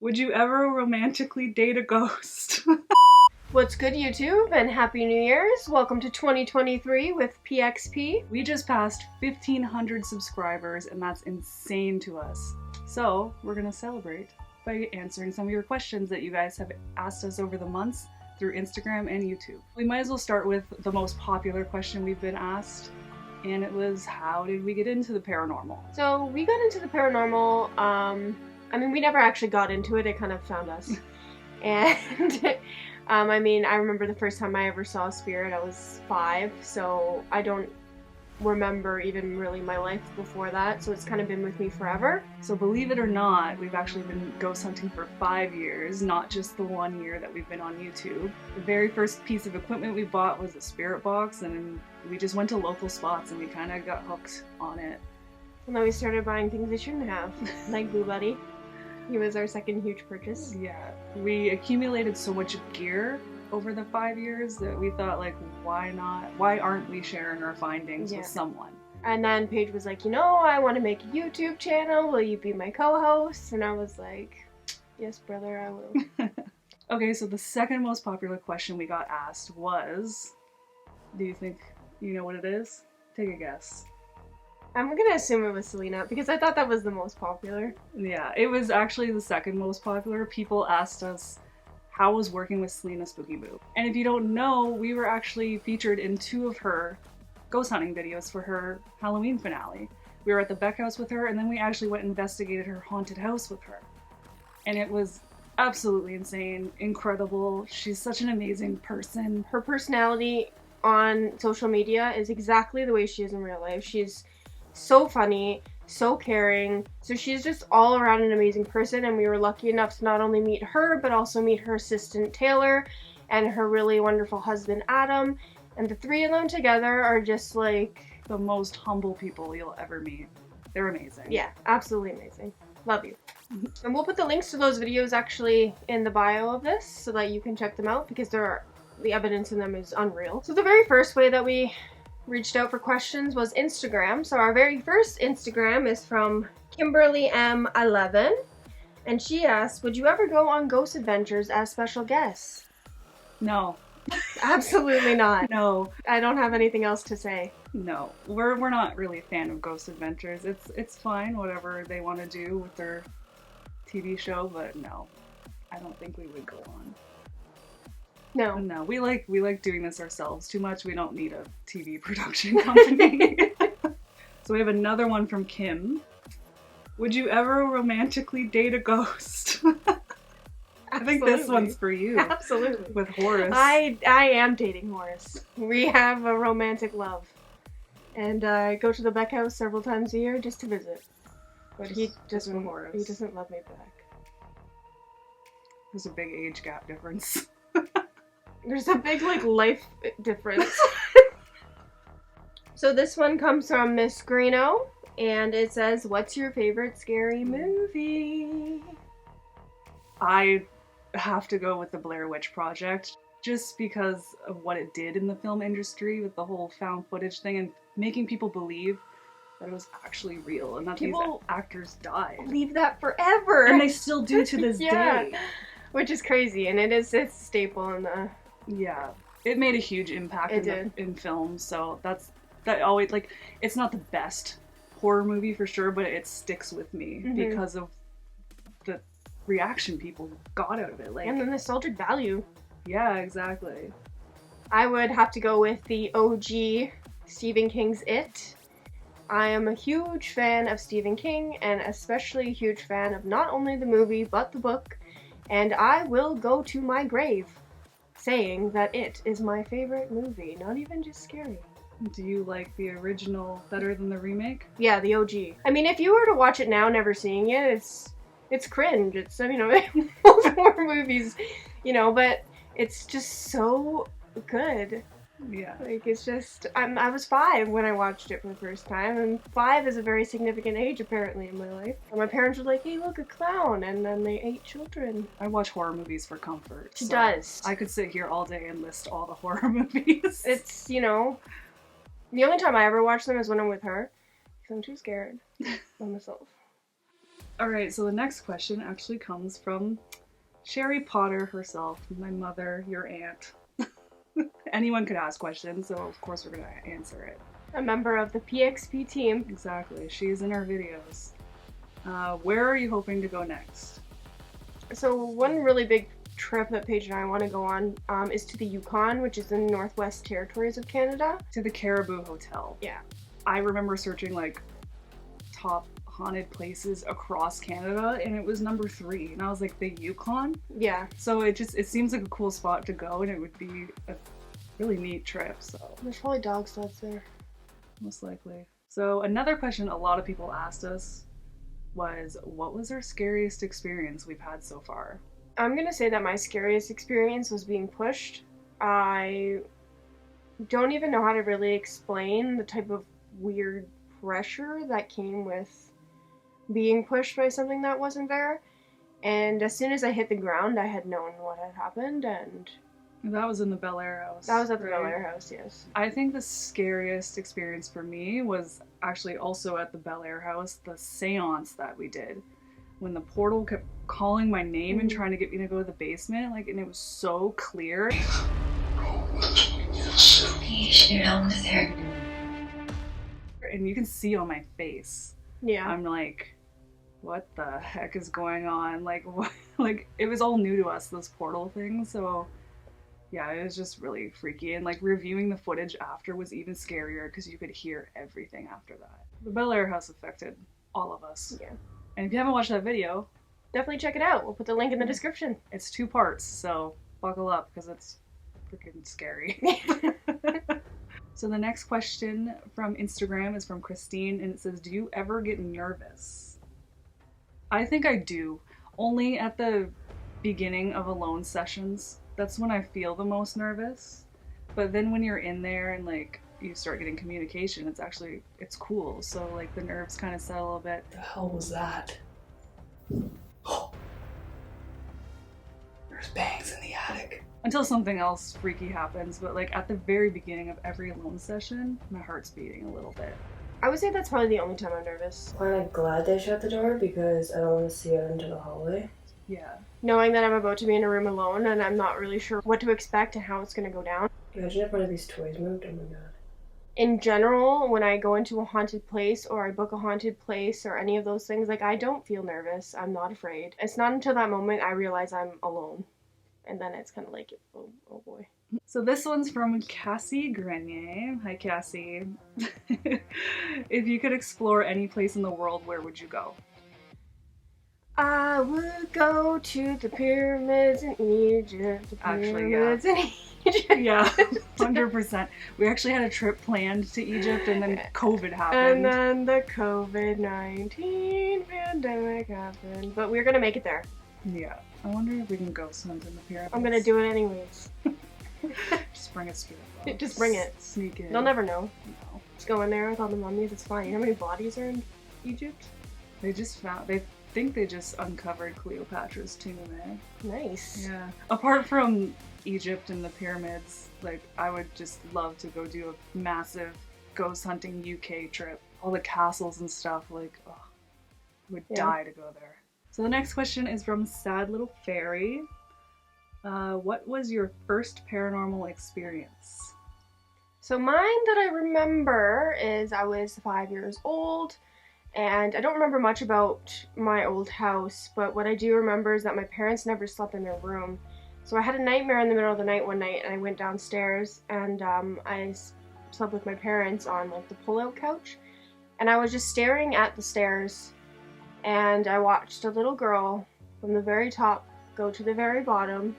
Would you ever romantically date a ghost? What's good, YouTube, and Happy New Year's! Welcome to 2023 with PXP. We just passed 1,500 subscribers, and that's insane to us. So, we're gonna celebrate by answering some of your questions that you guys have asked us over the months through Instagram and YouTube. We might as well start with the most popular question we've been asked, and it was, how did we get into the paranormal? So, we got into the paranormal, we never actually got into it, it kind of found us. And, I remember the first time I ever saw a spirit, I was 5, so I don't remember even really my life before that, so it's kind of been with me forever. So believe it or not, we've actually been ghost hunting for 5 years, not just the 1 year that we've been on YouTube. The very first piece of equipment we bought was a spirit box, and we just went to local spots and we kind of got hooked on it. And then we started buying things we shouldn't have, like Blue Buddy. He was our second huge purchase. Yeah, we accumulated so much gear over the 5 years that we thought, like, why not? Why aren't we sharing our findings with someone? And then Paige was like, I want to make a YouTube channel. Will you be my co-host? And I was like, yes, brother, I will. Okay, so the second most popular question we got asked was, do you think you know what it is? Take a guess. I'm gonna assume it was Selena, because I thought that was the most popular. Yeah, it was actually the second most popular. People asked us how was working with Celina Spooky Boo. And if you don't know, we were actually featured in 2 of her ghost hunting videos for her Halloween finale. We were at the BECK house with her, and then we actually went and investigated her haunted house with her. And it was absolutely insane, incredible. She's such an amazing person. Her personality on social media is exactly the way she is in real life. She's so funny, so caring, so she's just all around an amazing person, and we were lucky enough to not only meet her, but also meet her assistant Taylor, and her really wonderful husband Adam, and the 3 of them together are just like the most humble people you'll ever meet. They're amazing. Yeah, absolutely amazing. Love you. And we'll put the links to those videos actually in the bio of this, so that you can check them out, because the evidence in them is unreal. So the very first way that we reached out for questions was Instagram. So our very first Instagram is from Kimberly M11, and she asked, would you ever go on ghost adventures as special guests? No. Absolutely not. No. I don't have anything else to say. No. We're not really a fan of ghost adventures. It's fine, whatever they want to do with their TV show, but no. I don't think we would go on. No, we like doing this ourselves too much. We don't need a TV production company. So we have another one from Kim. Would you ever romantically date a ghost? I think this one's for you. Absolutely. With Horace. I am dating Horace. We have a romantic love. And I go to the BECK house several times a year just to visit. But he doesn't love me back. There's a big age gap difference. There's a big, life difference. So this one comes from Miss Greeno, and it says, what's your favorite scary movie? I have to go with the Blair Witch Project, just because of what it did in the film industry with the whole found footage thing and making people believe that it was actually real and that these actors died. Believe that forever! And they still do to this day. Which is crazy, and it's a staple in the... Yeah, it made a huge impact in film, so that always, it's not the best horror movie for sure, but it sticks with me because of the reaction people got out of it. And the nostalgic value. Yeah, exactly. I would have to go with the OG Stephen King's It. I am a huge fan of Stephen King, and especially a huge fan of not only the movie, but the book, and I will go to my grave saying that it is my favorite movie, not even just scary. Do you like the original better than the remake? Yeah, the OG. If you were to watch it now, never seeing it, it's cringe. It's, old horror movies, but it's just so good. Yeah. It's just, I was 5 when I watched it for the first time, and 5 is a very significant age, apparently, in my life. And my parents were like, hey, look, a clown, and then they ate children. I watch horror movies for comfort. She does. I could sit here all day and list all the horror movies. It's, the only time I ever watch them is when I'm with her, because I'm too scared by myself. Alright, so the next question actually comes from Sherry Potter herself, my mother, your aunt. Anyone could ask questions, so of course we're gonna answer it. A member of the PXP team. Exactly, she's in our videos. Where are you hoping to go next? So one really big trip that Paige and I want to go on is to the Yukon, which is in the Northwest Territories of Canada. To the Caribou Hotel. Yeah. I remember searching like top haunted places across Canada, and it was number 3, and I was like, the Yukon? Yeah. So it seems like a cool spot to go, and it would be a really neat trip, so. There's probably dog sleds there. Most likely. So another question a lot of people asked us was, what was our scariest experience we've had so far? I'm gonna say that my scariest experience was being pushed. I don't even know how to really explain the type of weird pressure that came with being pushed by something that wasn't there. And as soon as I hit the ground, I had known what had happened, and... That was in the Bel Air house. That was at the Bel Air house, yes. I think the scariest experience for me was actually also at the Bel Air house, the seance that we did. When the portal kept calling my name and trying to get me to go to the basement, like, and it was so clear. And you can see on my face. Yeah. I'm like, what the heck is going on? Like, what? Like, it was all new to us, this portal thing, so yeah, it was just really freaky. And like reviewing the footage after was even scarier because you could hear everything after that. The Bel Air house affected all of us. Yeah. And if you haven't watched that video, definitely check it out. We'll put the link in the description. It's 2 parts, so buckle up because it's freaking scary. So the next question from Instagram is from Christine, and it says, do you ever get nervous? I think I do. Only at the beginning of alone sessions. That's when I feel the most nervous. But then when you're in there and like you start getting communication, it's cool. So like the nerves kind of settle a bit. The hell was that? There's bangs in the attic. Until something else freaky happens, but like at the very beginning of every alone session, my heart's beating a little bit. I would say that's probably the only time I'm nervous. I'm kind of glad they shut the door because I don't want to see out into the hallway. Yeah. Knowing that I'm about to be in a room alone and I'm not really sure what to expect and how it's going to go down. Imagine if one of these toys moved. Oh my god. In general, when I go into a haunted place or I book a haunted place or any of those things, like, I don't feel nervous. I'm not afraid. It's not until that moment I realize I'm alone. And then it's kind of like, oh boy. So this one's from Cassie Grenier. Hi, Cassie. If you could explore any place in the world, where would you go? I would go to the pyramids in Egypt. Actually, yeah. In Egypt. Yeah, 100%. We actually had a trip planned to Egypt, and then COVID happened. And then the COVID-19 pandemic happened. But we're gonna make it there. Yeah. I wonder if we can ghost hunt in the pyramids. I'm gonna do it anyways. Just bring a spirit box. Just bring it. Sneak in. They'll never know. No. Just go in there with all the mummies, it's fine. You know how many bodies are in Egypt? They think they just uncovered Cleopatra's tomb there. Nice. Yeah. Apart from Egypt and the pyramids, like, I would just love to go do a massive ghost hunting UK trip. All the castles and stuff, like, oh, I would die to go there. So the next question is from Sad Little Fairy. What was your first paranormal experience? So mine that I remember is I was 5 years old, and I don't remember much about my old house, but what I do remember is that my parents never slept in their room. So I had a nightmare in the middle of the night one night, and I went downstairs, and I slept with my parents on like the pull-out couch, and I was just staring at the stairs, and I watched a little girl from the very top go to the very bottom,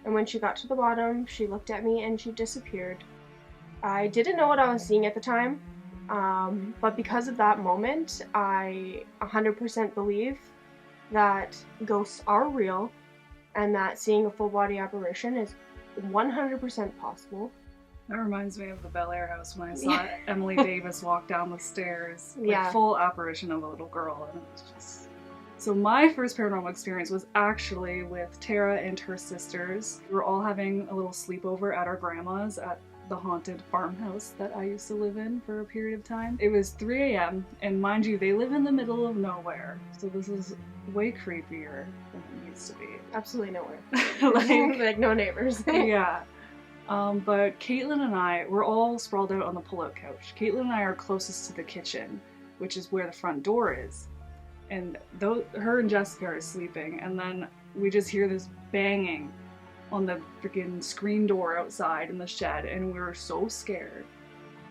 and when she got to the bottom, she looked at me and she disappeared. I didn't know what I was seeing at the time, but because of that moment, I 100% believe that ghosts are real and that seeing a full body apparition is 100% possible. That reminds me of the Bel Air house when I saw Emily Davis walk down the stairs. Like, Yeah. full apparition of a little girl, and it was just... So my first paranormal experience was actually with Tara and her sisters. We were all having a little sleepover at our grandma's at the haunted farmhouse that I used to live in for a period of time. It was 3 a.m. and mind you, they live in the middle of nowhere. So this is way creepier than it needs to be. Absolutely nowhere. like no neighbors. Yeah. But Caitlin and I, we're all sprawled out on the pull-out couch. Caitlin and I are closest to the kitchen, which is where the front door is. And her and Jessica are sleeping, and then we just hear this banging on the freaking screen door outside in the shed, and we were so scared.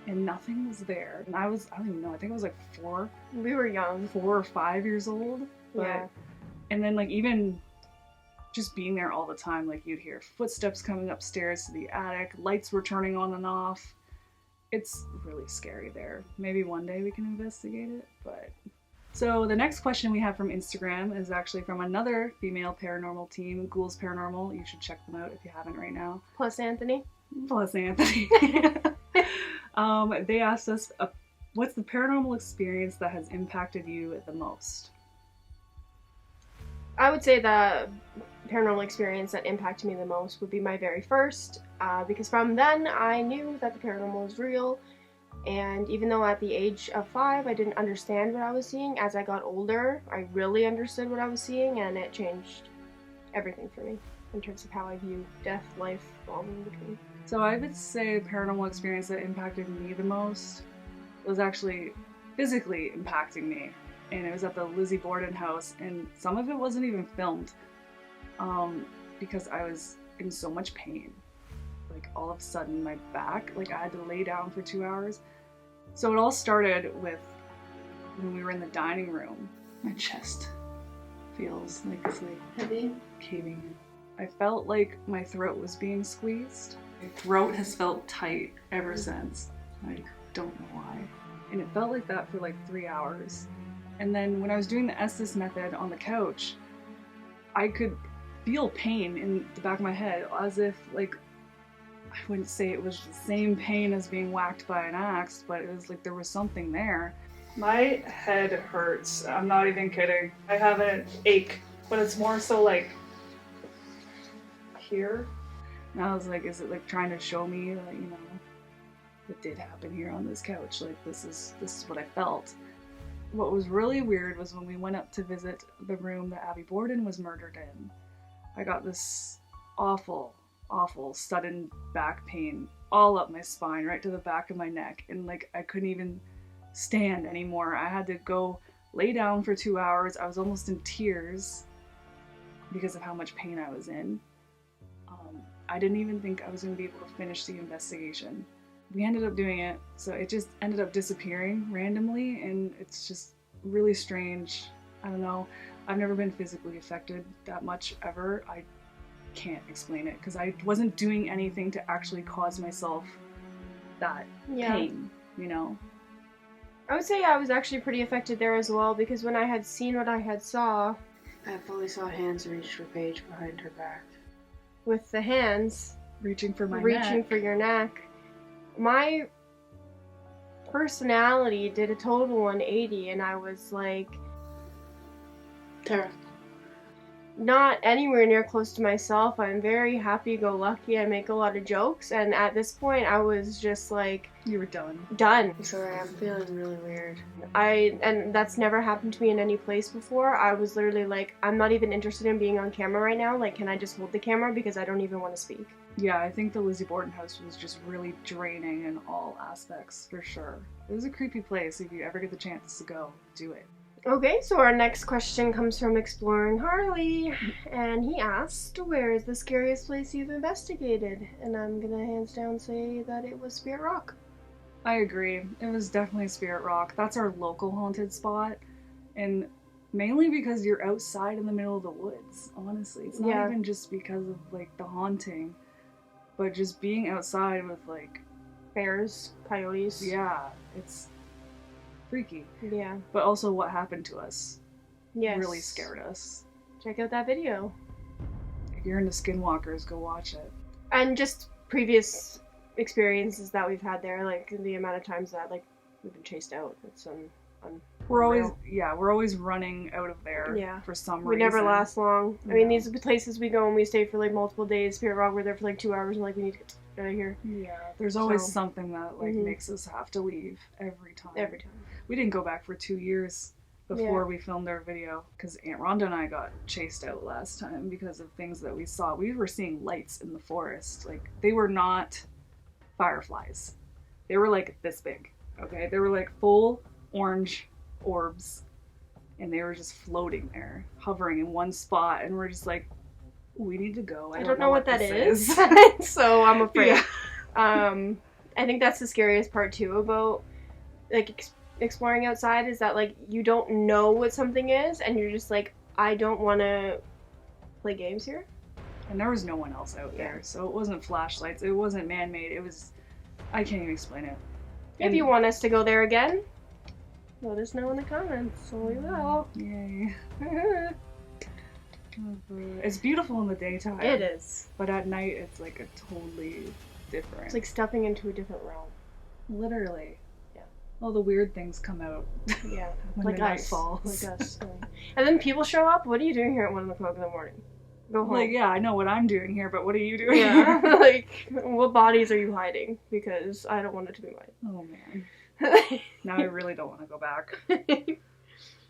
And nothing was there. And I don't even know, I think I was like 4. We were young. 4 or 5 years old. But, yeah. And then like even just being there all the time, like you'd hear footsteps coming upstairs to the attic, lights were turning on and off. It's really scary there. Maybe one day we can investigate it, but... So the next question we have from Instagram is actually from another female paranormal team, Ghouls Paranormal. You should check them out if you haven't right now. Plus Anthony. They asked us, what's the paranormal experience that has impacted you the most? I would say the paranormal experience that impacted me the most would be my very first, because from then I knew that the paranormal was real. And even though at the age of 5 I didn't understand what I was seeing, as I got older I really understood what I was seeing, and it changed everything for me in terms of how I view death, life, all in between. So I would say the paranormal experience that impacted me the most was actually physically impacting me. And it was at the Lizzie Borden house, and some of it wasn't even filmed because I was in so much pain. Like all of a sudden my back, like I had to lay down for 2 hours. So it all started with when we were in the dining room. My chest feels like it's like Heavy? caving in. I felt like my throat was being squeezed. My throat has felt tight ever since. I don't know why. And it felt like that for like 3 hours. And then when I was doing the Estes method on the couch, I could feel pain in the back of my head, as if like, I wouldn't say it was the same pain as being whacked by an axe, but it was like there was something there. My head hurts. I'm not even kidding. I have an ache, but it's more so like here. And I was like, is it like trying to show me that, you know, it did happen here on this couch? Like this is what I felt. What was really weird was when we went up to visit the room that Abby Borden was murdered in. I got this awful sudden back pain all up my spine, right to the back of my neck, and like I couldn't even stand anymore. I had to go lay down for 2 hours. I was almost in tears because of how much pain I was in. I didn't even think I was going to be able to finish the investigation. We ended up doing it, so it just ended up disappearing randomly, and it's just really strange. I don't know. I've never been physically affected that much ever. I can't explain it because I wasn't doing anything to actually cause myself that pain, you know? I would say I was actually pretty affected there as well, because when I had seen what I had saw... I fully saw hands reach for Paige behind her back. With the hands... Reaching for my neck. Reaching for your neck. My personality did a total 180, and I was like... Tara. Not anywhere near close to myself. I'm very happy-go-lucky. I make a lot of jokes, and at this point I was just like... You were done. Done. Sorry, I'm feeling really weird. And that's never happened to me in any place before. I was literally like, I'm not even interested in being on camera right now. Like, can I just hold the camera because I don't even want to speak? Yeah, I think the Lizzie Borden house was just really draining in all aspects, for sure. It was a creepy place. If you ever get the chance to go, do it. Okay, so our next question comes from Exploring Harley, and he asked, where is the scariest place you've investigated? And I'm gonna hands down say that it was Spirit Rock. I agree. It was definitely Spirit Rock. That's our local haunted spot, and mainly because you're outside in the middle of the woods, honestly. It's not even just because of, like, the haunting, but just being outside with, like... bears, coyotes. Yeah, it's... freaky. Yeah. But also what happened to us really Yes. scared us. Check out that video. If you're into Skinwalkers, go watch it. And just previous experiences that we've had there, like the amount of times that like we've been chased out. It's We're always running out of there for some reason. We never last long. I mean, these places we go and we stay for like multiple days. Spirit Rock, we're there for like 2 hours and like we need to get out of here. Yeah, there's always something that like makes us have to leave every time. Every time. We didn't go back for 2 years before we filmed our video because Aunt Rhonda and I got chased out last time because of things that we saw. We were seeing lights in the forest. Like, they were not fireflies. They were like this big, okay? They were like full orange orbs, and they were just floating there, hovering in one spot, and we're just like, we need to go. I don't know what that is. So I'm afraid. I think that's the scariest part too about like exploring outside, is that like you don't know what something is and you're just like, I don't want to play games here. And there was no one else out there, so it wasn't flashlights, it wasn't man-made, it was, I can't even explain it. If you want us to go there again, let us know in the comments, so we will. Yay. It's beautiful in the daytime. It is. But at night, it's like a totally different. It's like stepping into a different realm. Literally. Yeah. All the weird things come out. Yeah. When like the night us. falls. Like us. And then people show up. What are you doing here at 1 o'clock in the morning? Go home. Like, yeah, I know what I'm doing here, but what are you doing here? Yeah. Like, what bodies are you hiding? Because I don't want it to be mine. Oh, man. Now I really don't want to go back.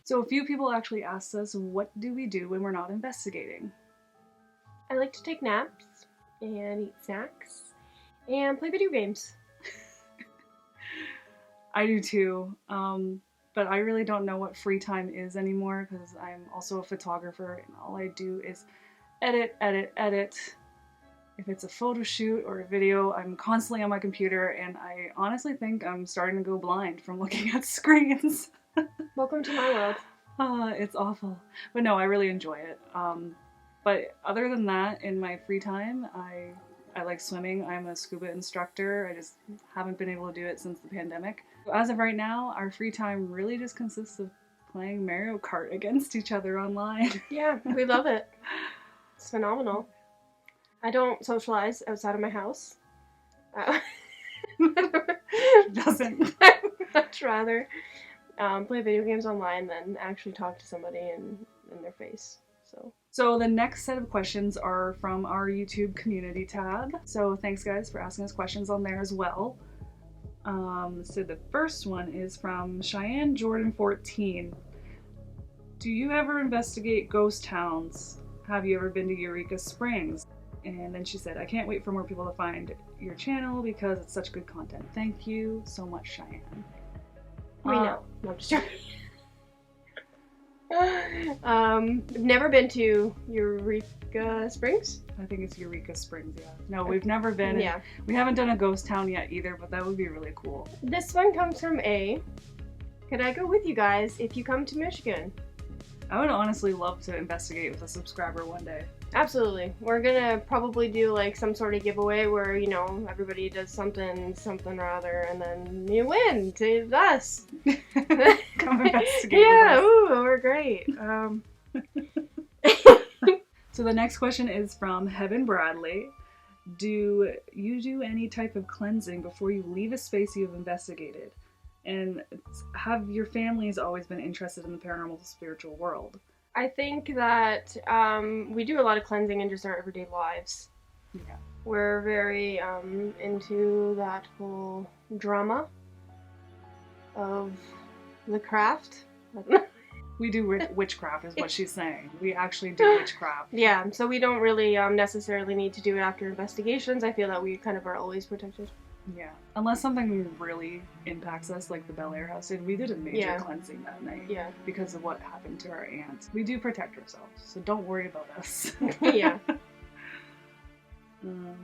So a few people actually asked us, what do we do when we're not investigating? I like to take naps and eat snacks and play video games. I do too, but I really don't know what free time is anymore because I'm also a photographer and all I do is edit. If it's a photo shoot or a video, I'm constantly on my computer and I honestly think I'm starting to go blind from looking at screens. Welcome to my world. It's awful. But no, I really enjoy it. But other than that, in my free time, I like swimming. I'm a scuba instructor. I just haven't been able to do it since the pandemic. As of right now, our free time really just consists of playing Mario Kart against each other online. Yeah, we love it. It's phenomenal. I don't socialize outside of my house. Doesn't. I'd much rather play video games online than actually talk to somebody in their face. So the next set of questions are from our YouTube community tab. So thanks guys for asking us questions on there as well. So the first one is from Cheyenne Jordan 14. Do you ever investigate ghost towns? Have you ever been to Eureka Springs? And then she said, I can't wait for more people to find your channel because it's such good content. Thank you so much, Cheyenne. We know. No, I'm just joking. I've never been to Eureka Springs. I think it's Eureka Springs, yeah. No, we've never been. Yeah. We haven't done a ghost town yet either, but that would be really cool. This one comes from A. Could I go with you guys if you come to Michigan? I would honestly love to investigate with a subscriber one day. Absolutely. We're gonna probably do like some sort of giveaway where, you know, everybody does something or other, and then you win to us. Come investigate yeah, with us. Ooh, we're great. So the next question is from Heaven Bradley. Do you do any type of cleansing before you leave a space you've investigated? And have your families always been interested in the paranormal spiritual world? I think that we do a lot of cleansing in just our everyday lives. Yeah. We're very into that whole drama of the craft. We do witchcraft is what she's saying. We actually do witchcraft. Yeah, so we don't really necessarily need to do it after investigations. I feel that we kind of are always protected. Yeah, unless something really impacts us, like the Bel Air house did. We did a major cleansing that night because of what happened to our aunt. We do protect ourselves, so don't worry about us. Yeah.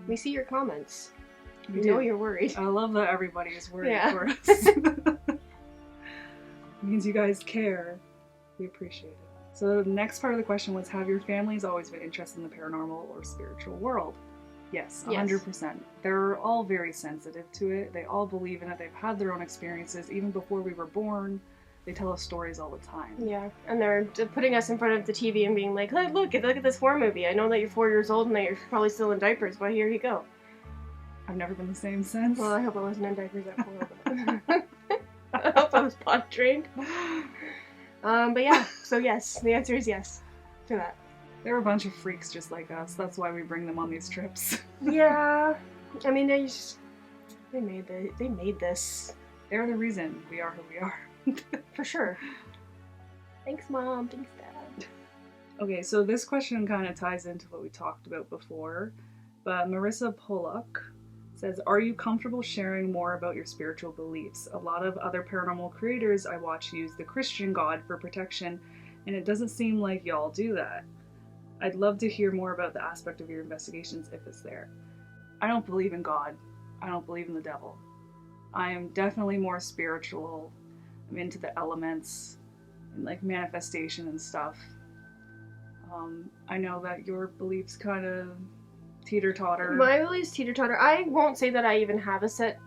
We see your comments. We know you're worried. I love that everybody is worried for us. It means you guys care. We appreciate it. So the next part of the question was, have your families always been interested in the paranormal or spiritual world? Yes, 100%. They're all very sensitive to it. They all believe in it. They've had their own experiences. Even before we were born, they tell us stories all the time. Yeah, and they're putting us in front of the TV and being like, hey, look at this horror movie. I know that you're 4 years old and that you're probably still in diapers, but here you go. I've never been the same since. Well, I hope I wasn't in diapers at 4. I hope I was potty trained. But yeah, so yes, the answer is yes to that. They're a bunch of freaks just like us. That's why we bring them on these trips. Yeah, I mean, they made this. They're the reason we are who we are. For sure. Thanks, Mom. Thanks, Dad. Okay, so this question kind of ties into what we talked about before, but Marissa Pollock says, are you comfortable sharing more about your spiritual beliefs? A lot of other paranormal creators I watch use the Christian God for protection, and it doesn't seem like y'all do that. I'd love to hear more about the aspect of your investigations if it's there. I don't believe in God. I don't believe in the devil. I am definitely more spiritual. I'm into the elements and like manifestation and stuff. I know that your beliefs kind of teeter-totter. My beliefs teeter-totter. I won't say that I even have a set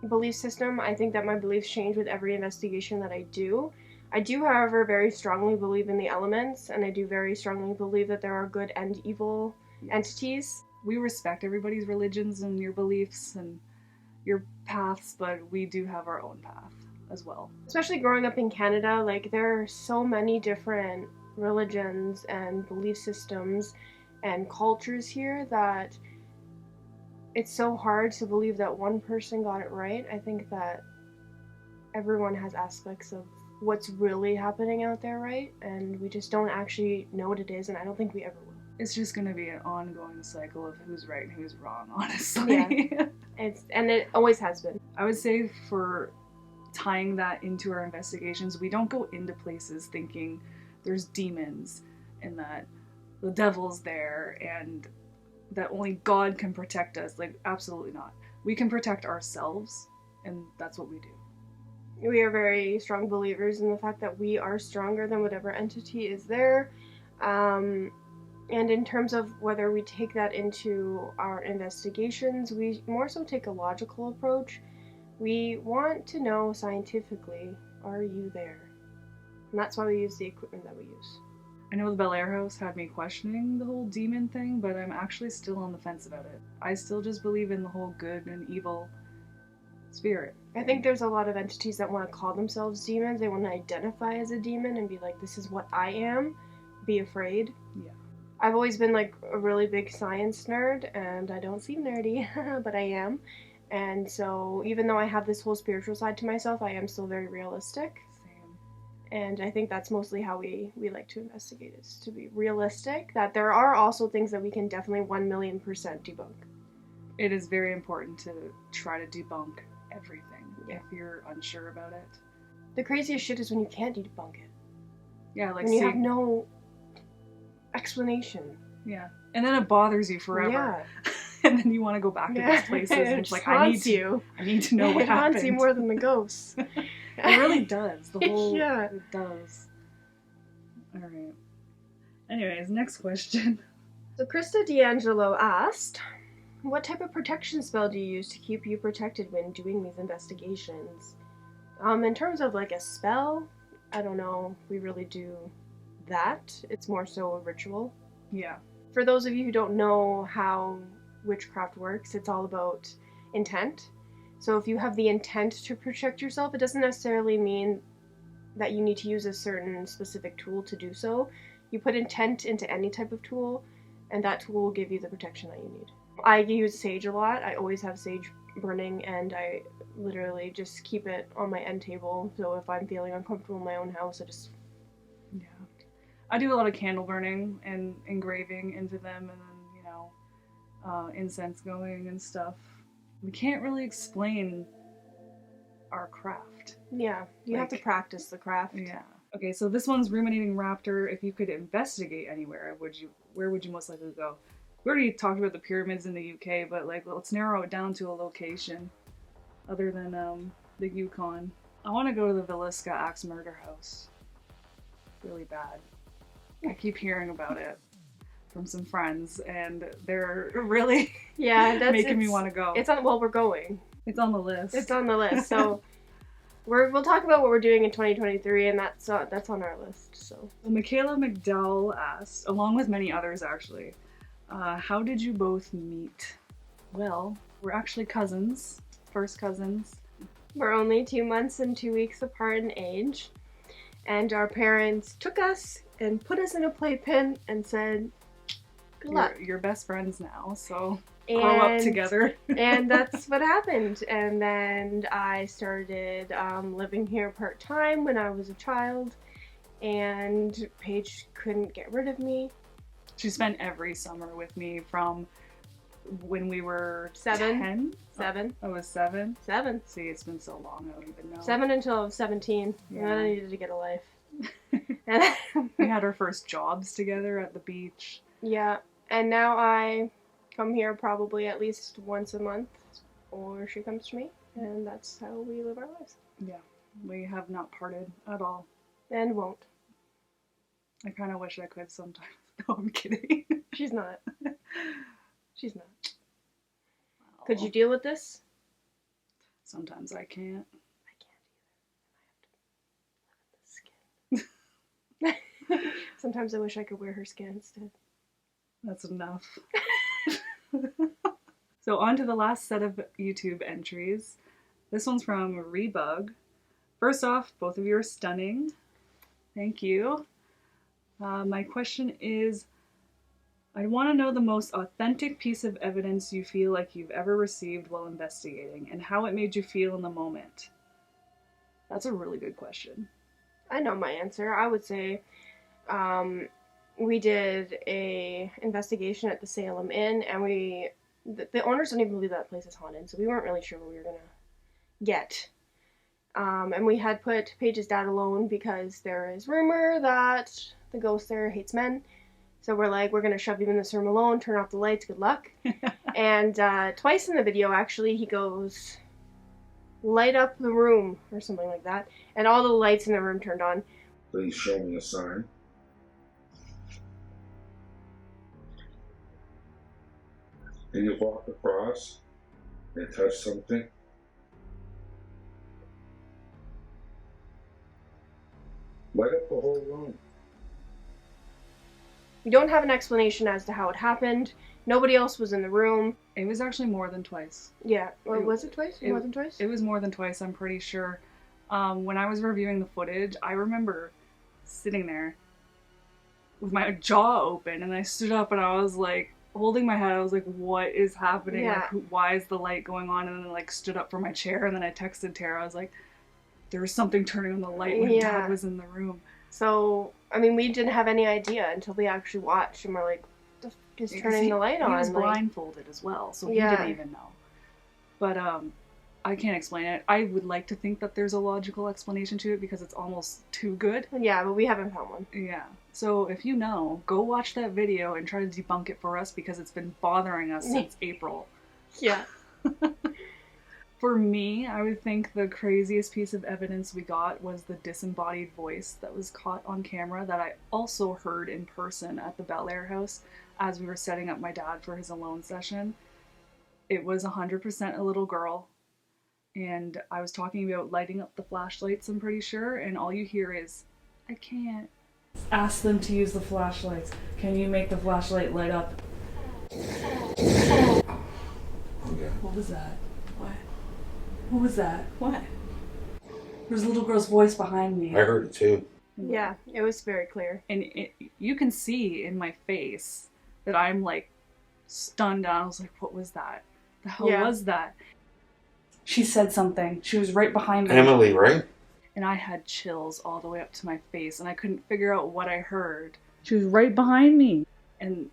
belief system. I think that my beliefs change with every investigation that I do. I do, however, very strongly believe in the elements, and I do very strongly believe that there are good and evil entities. We respect everybody's religions and your beliefs and your paths, but we do have our own path as well. Especially growing up in Canada, like, there are so many different religions and belief systems and cultures here that it's so hard to believe that one person got it right. I think that everyone has aspects of what's really happening out there, right? And we just don't actually know what it is, and I don't think we ever will. It's just going to be an ongoing cycle of who's right and who's wrong, honestly. Yeah. And it always has been. I would say for tying that into our investigations, we don't go into places thinking there's demons and that the devil's there and that only God can protect us. Like, absolutely not. We can protect ourselves, and that's what we do. We are very strong believers in the fact that we are stronger than whatever entity is there. And in terms of whether we take that into our investigations, we more so take a logical approach. We want to know scientifically, are you there? And that's why we use the equipment that we use. I know the Bel Air House had me questioning the whole demon thing, but I'm actually still on the fence about it. I still just believe in the whole good and evil spirit. I think there's a lot of entities that want to call themselves demons. They want to identify as a demon and be like, this is what I am. Be afraid. Yeah. I've always been like a really big science nerd, and I don't seem nerdy, but I am. And so even though I have this whole spiritual side to myself, I am still very realistic. Same. And I think that's mostly how we like to investigate, is to be realistic, that there are also things that we can definitely 1,000,000% debunk. It is very important to try to debunk everything if you're unsure about it. The craziest shit is when you can't debunk it. Yeah, like when you have no explanation. Yeah. And then it bothers you forever. Yeah. And then you want to go back to those places and it's like, I need to know what happened. It haunts you more than the ghosts. It really does. The whole it does. Alright. Anyways, next question. So Krista D'Angelo asked, what type of protection spell do you use to keep you protected when doing these investigations? In terms of like a spell, I don't know if we really do that. It's more so a ritual. Yeah. For those of you who don't know how witchcraft works, it's all about intent. So if you have the intent to protect yourself, it doesn't necessarily mean that you need to use a certain specific tool to do so. You put intent into any type of tool, and that tool will give you the protection that you need. I use sage a lot. I always have sage burning, and I literally just keep it on my end table. So if I'm feeling uncomfortable in my own house, I just... Yeah. I do a lot of candle burning and engraving into them, and then, incense going and stuff. We can't really explain our craft. Yeah, you have to practice the craft. Yeah. Okay, so this one's Ruminating Raptor. If you could investigate anywhere, where would you most likely go? We already talked about the pyramids in the UK, but like, let's narrow it down to a location other than the Yukon. I want to go to the Villisca Axe Murder House. Really bad. I keep hearing about it from some friends, and they're really making me want to go. It's on. Well, we're going. It's on the list. It's on the list. So we'll talk about what we're doing in 2023, and that's on our list. So Michaela McDowell asked, along with many others actually, how did you both meet? Well, we're actually cousins, first cousins. We're only 2 months and 2 weeks apart in age. And our parents took us and put us in a playpen and said, good luck. You're best friends now, so grow up together. And that's what happened. And then I started living here part-time when I was a child. And Paige couldn't get rid of me. She spent every summer with me from when we were 7. 10? I was 7? 7. See, it's been so long, I don't even know. 7 until I was 17. Yeah. And then I needed to get a life. We had our first jobs together at the beach. Yeah, and now I come here probably at least once a month, or she comes to me, and that's how we live our lives. Yeah, we have not parted at all. And won't. I kind of wish I could sometimes. No, I'm kidding. She's not. She's not. Well, Could you deal with this? Sometimes I can't. I can't either. I have to live in the skin. Sometimes I wish I could wear her skin instead. That's enough. So on to the last set of YouTube entries. This one's from Rebug. First off, both of you are stunning. Thank you. My question is, I want to know the most authentic piece of evidence you feel like you've ever received while investigating, and how it made you feel in the moment. That's a really good question. I know my answer. I would say we did a investigation at the Salem Inn, and the owners don't even believe that place is haunted, so we weren't really sure what we were gonna get. And we had put Paige's dad alone because there is rumor that the ghost there hates men. So we're like, we're gonna shove him in this room alone, turn off the lights, good luck. And twice in the video, actually, he goes, light up the room, or something like that. And all the lights in the room turned on. Please show me a sign. Can you walk across and touch something? Light up the whole room. We don't have an explanation as to how it happened. Nobody else was in the room. It was actually more than twice. Yeah. Or was it twice? More than twice? It was more than twice, I'm pretty sure. When I was reviewing the footage, I remember sitting there with my jaw open, and I stood up and I was like, holding my head, I was like, what is happening? Yeah. Like, why is the light going on? And then like stood up from my chair, and then I texted Tara. I was like, there was something turning on the light when Dad was in the room. So, I mean, we didn't have any idea until we actually watched, and we're like, the f is turning the light on? He was like, blindfolded as well, so he didn't even know. But I can't explain it. I would like to think that there's a logical explanation to it because it's almost too good. Yeah, but we haven't found one. Yeah. So if you know, go watch that video and try to debunk it for us because it's been bothering us since April. Yeah. For me, I would think the craziest piece of evidence we got was the disembodied voice that was caught on camera that I also heard in person at the Bel Air house as we were setting up my dad for his alone session. It was 100% a little girl, and I was talking about lighting up the flashlights, I'm pretty sure, and all you hear is, I can't. Ask them to use the flashlights. Can you make the flashlight light up? Okay. What was that? What? What was that? What? There's a little girl's voice behind me. I heard it too. Yeah, it was very clear. And you can see in my face that I'm like stunned. I was like, what was that? The hell was that? She said something. She was right behind me. Emily, right? And I had chills all the way up to my face, and I couldn't figure out what I heard. She was right behind me. And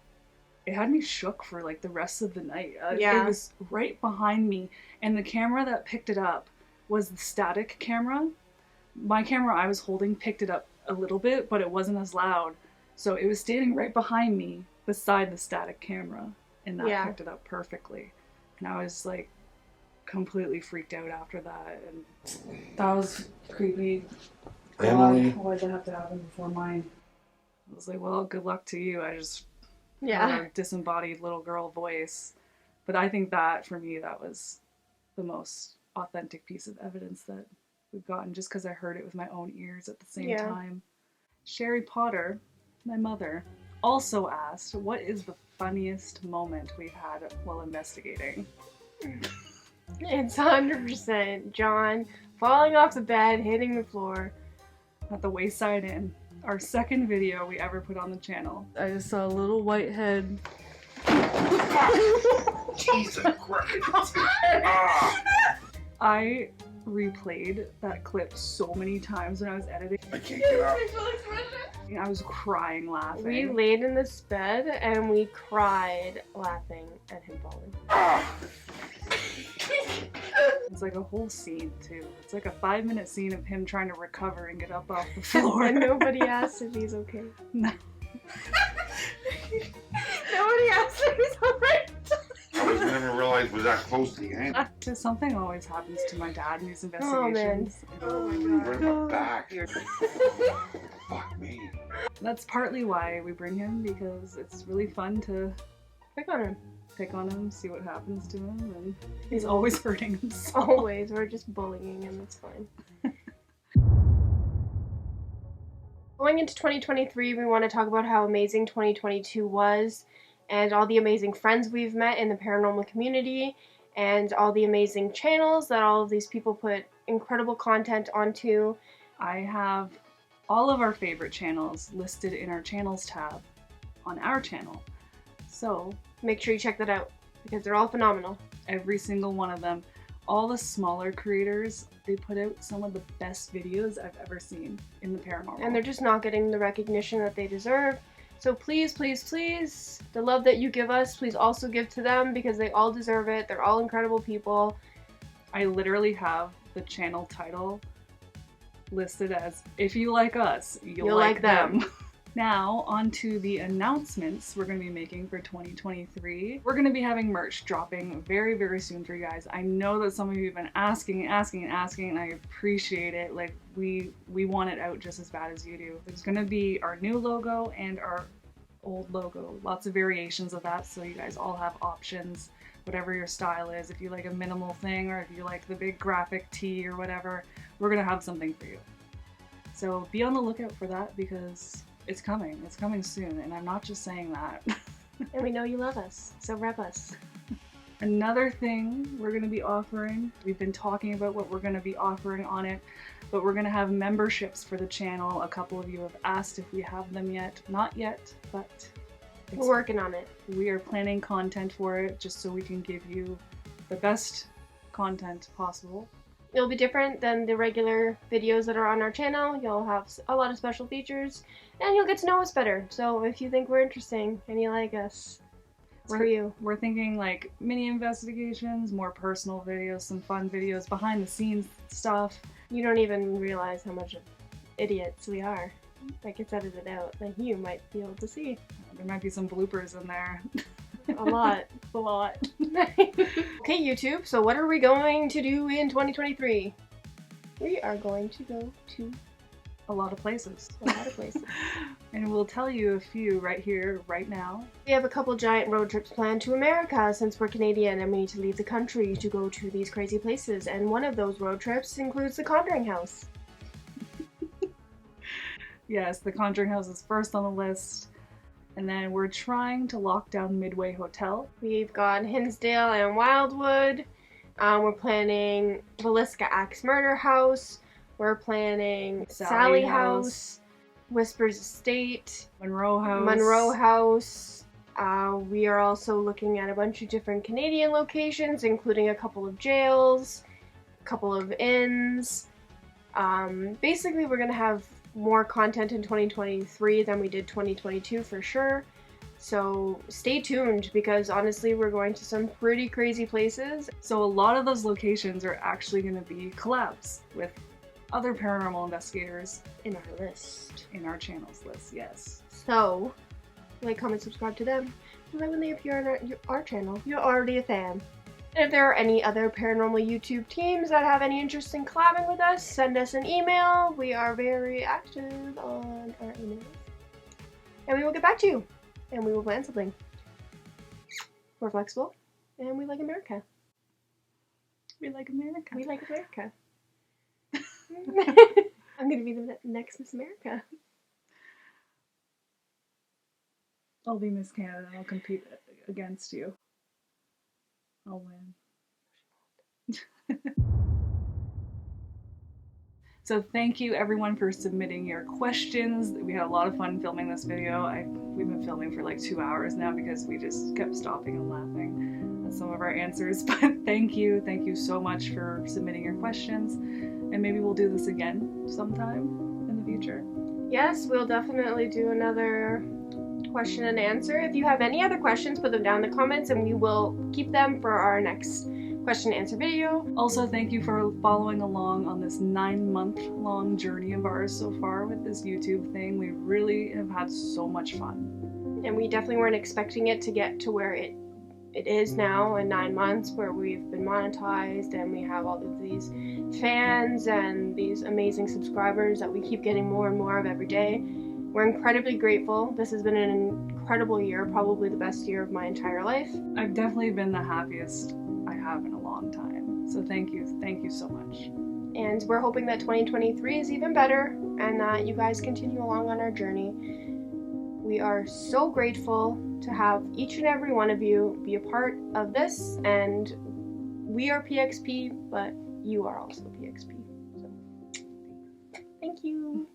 it had me shook for like the rest of the night. It was right behind me, and the camera that picked it up was the static camera. My camera I was holding picked it up a little bit, but it wasn't as loud. So it was standing right behind me beside the static camera, and that picked it up perfectly. And I was like completely freaked out after that, and that was creepy. Emily. God, why'd that have to happen before mine? I was like, well, good luck to you. I just a disembodied little girl voice. But I think that, for me, that was the most authentic piece of evidence that we've gotten, just because I heard it with my own ears at the same time. Sherry Potter, my mother, also asked, what is the funniest moment we've had while investigating? It's 100% John falling off the bed, hitting the floor. at the Wayside Inn. Our second video we ever put on the channel. I just saw a little white head. Jesus Christ. I replayed that clip so many times when I was editing. I can't get up. I was crying laughing. We laid in this bed and we cried laughing at him falling. It's like a whole scene too. It's like a 5-minute scene of him trying to recover and get up off the floor. And nobody asked if he's okay. No. Nobody asked if he's alright. I was never realized was that close to the end. Something always happens to my dad in these Oh, man. investigations. Oh my Right god. in my back. Fuck me. That's partly why we bring him, because it's really fun to Pick on him. pick on him, see what happens to him, and he's always hurting himself. Always. We're just bullying him. It's fine. Going into 2023, we want to talk about how amazing 2022 was, and all the amazing friends we've met in the paranormal community, and all the amazing channels that all of these people put incredible content onto. I have all of our favorite channels listed in our channels tab on our channel. So Make sure you check that out because they're all phenomenal. every single one of them, all the smaller creators, they put out some of the best videos I've ever seen in the paranormal. And they're just not getting the recognition that they deserve. So please, please, please, the love that you give us, please also give to them because they all deserve it. They're all incredible people. I literally have the channel title listed as, if you like us, you'll like them. Now, on to the announcements we're going to be making for 2023. We're going to be having merch dropping very, very soon for you guys. I know that some of you have been asking, and I appreciate it. Like, we want it out just as bad as you do. There's going to be our new logo and our old logo. Lots of variations of that, so you guys all have options, whatever your style is. If you like a minimal thing, or if you like the big graphic tee or whatever, we're going to have something for you. So be on the lookout for that because it's coming soon, and I'm not just saying that. And we know you love us, so rep us. Another thing we're going to be offering, we've been talking about what we're going to be offering on it, but we're going to have memberships for the channel. A couple of you have asked if we have them yet. Not yet, but We're working on it. we are planning content for it just so we can give you the best content possible. It'll be different than the regular videos that are on our channel. You'll have a lot of special features, and you'll get to know us better. So if you think we're interesting and you like us, it's for you. We're thinking like mini investigations, more personal videos, some fun videos, behind the scenes stuff. You don't even realize how much of idiots we are. That gets edited out. Like you might be able to see. There might be some bloopers in there. A lot. A lot. Okay, YouTube, so what are we going to do in 2023? We are going to go to A lot of places. a lot of places. And we'll tell you a few right here, right now. We have a couple giant road trips planned to America since we're Canadian and we need to leave the country to go to these crazy places. And one of those road trips includes the Conjuring House. Yes, the Conjuring House is first on the list. And then we're trying to lock down Midway Hotel. We've got Hinsdale and Wildwood. We're planning Villisca Axe Murder House. We're planning Sally House, Whispers Estate, Monroe House. Monroe House. We are also looking at a bunch of different Canadian locations, including a couple of jails, a couple of inns. Basically, we're going to have more content in 2023 than we did 2022 for sure. So stay tuned because honestly, we're going to some pretty crazy places. So a lot of those locations are actually going to be collabs with other paranormal investigators In our list. in our channels list, yes. So, like, comment, subscribe to them. And then when they appear on our channel, you're already a fan. And if there are any other paranormal YouTube teams that have any interest in collabing with us, send us an email. We are very active on our emails. And we will get back to you. And we will plan something. We're flexible. And we like America. We like America. We like America. I'm going to be the next Miss America. I'll be Miss Canada and I'll compete against you. I'll win. So thank you everyone for submitting your questions. We had a lot of fun filming this video. We've been filming for like 2 hours now because we just kept stopping and laughing at some of our answers. But thank you so much for submitting your questions. And maybe we'll do this again sometime in the future. Yes, we'll definitely do another question and answer. If you have any other questions, put them down in the comments and we will keep them for our next question and answer video. Also, thank you for following along on this 9-month-long journey of ours so far with this YouTube thing. We really have had so much fun. And we definitely weren't expecting it to get to where it is now in 9 months, where we've been monetized and we have all of these fans and these amazing subscribers that we keep getting more and more of every day. We're incredibly grateful. This has been an incredible year, probably the best year of my entire life. I've definitely been the happiest I have in a long time. So thank you so much. And we're hoping that 2023 is even better and that you guys continue along on our journey. We are so grateful to have each and every one of you be a part of this, and we are PXP, but you are also PXP. So, thank you.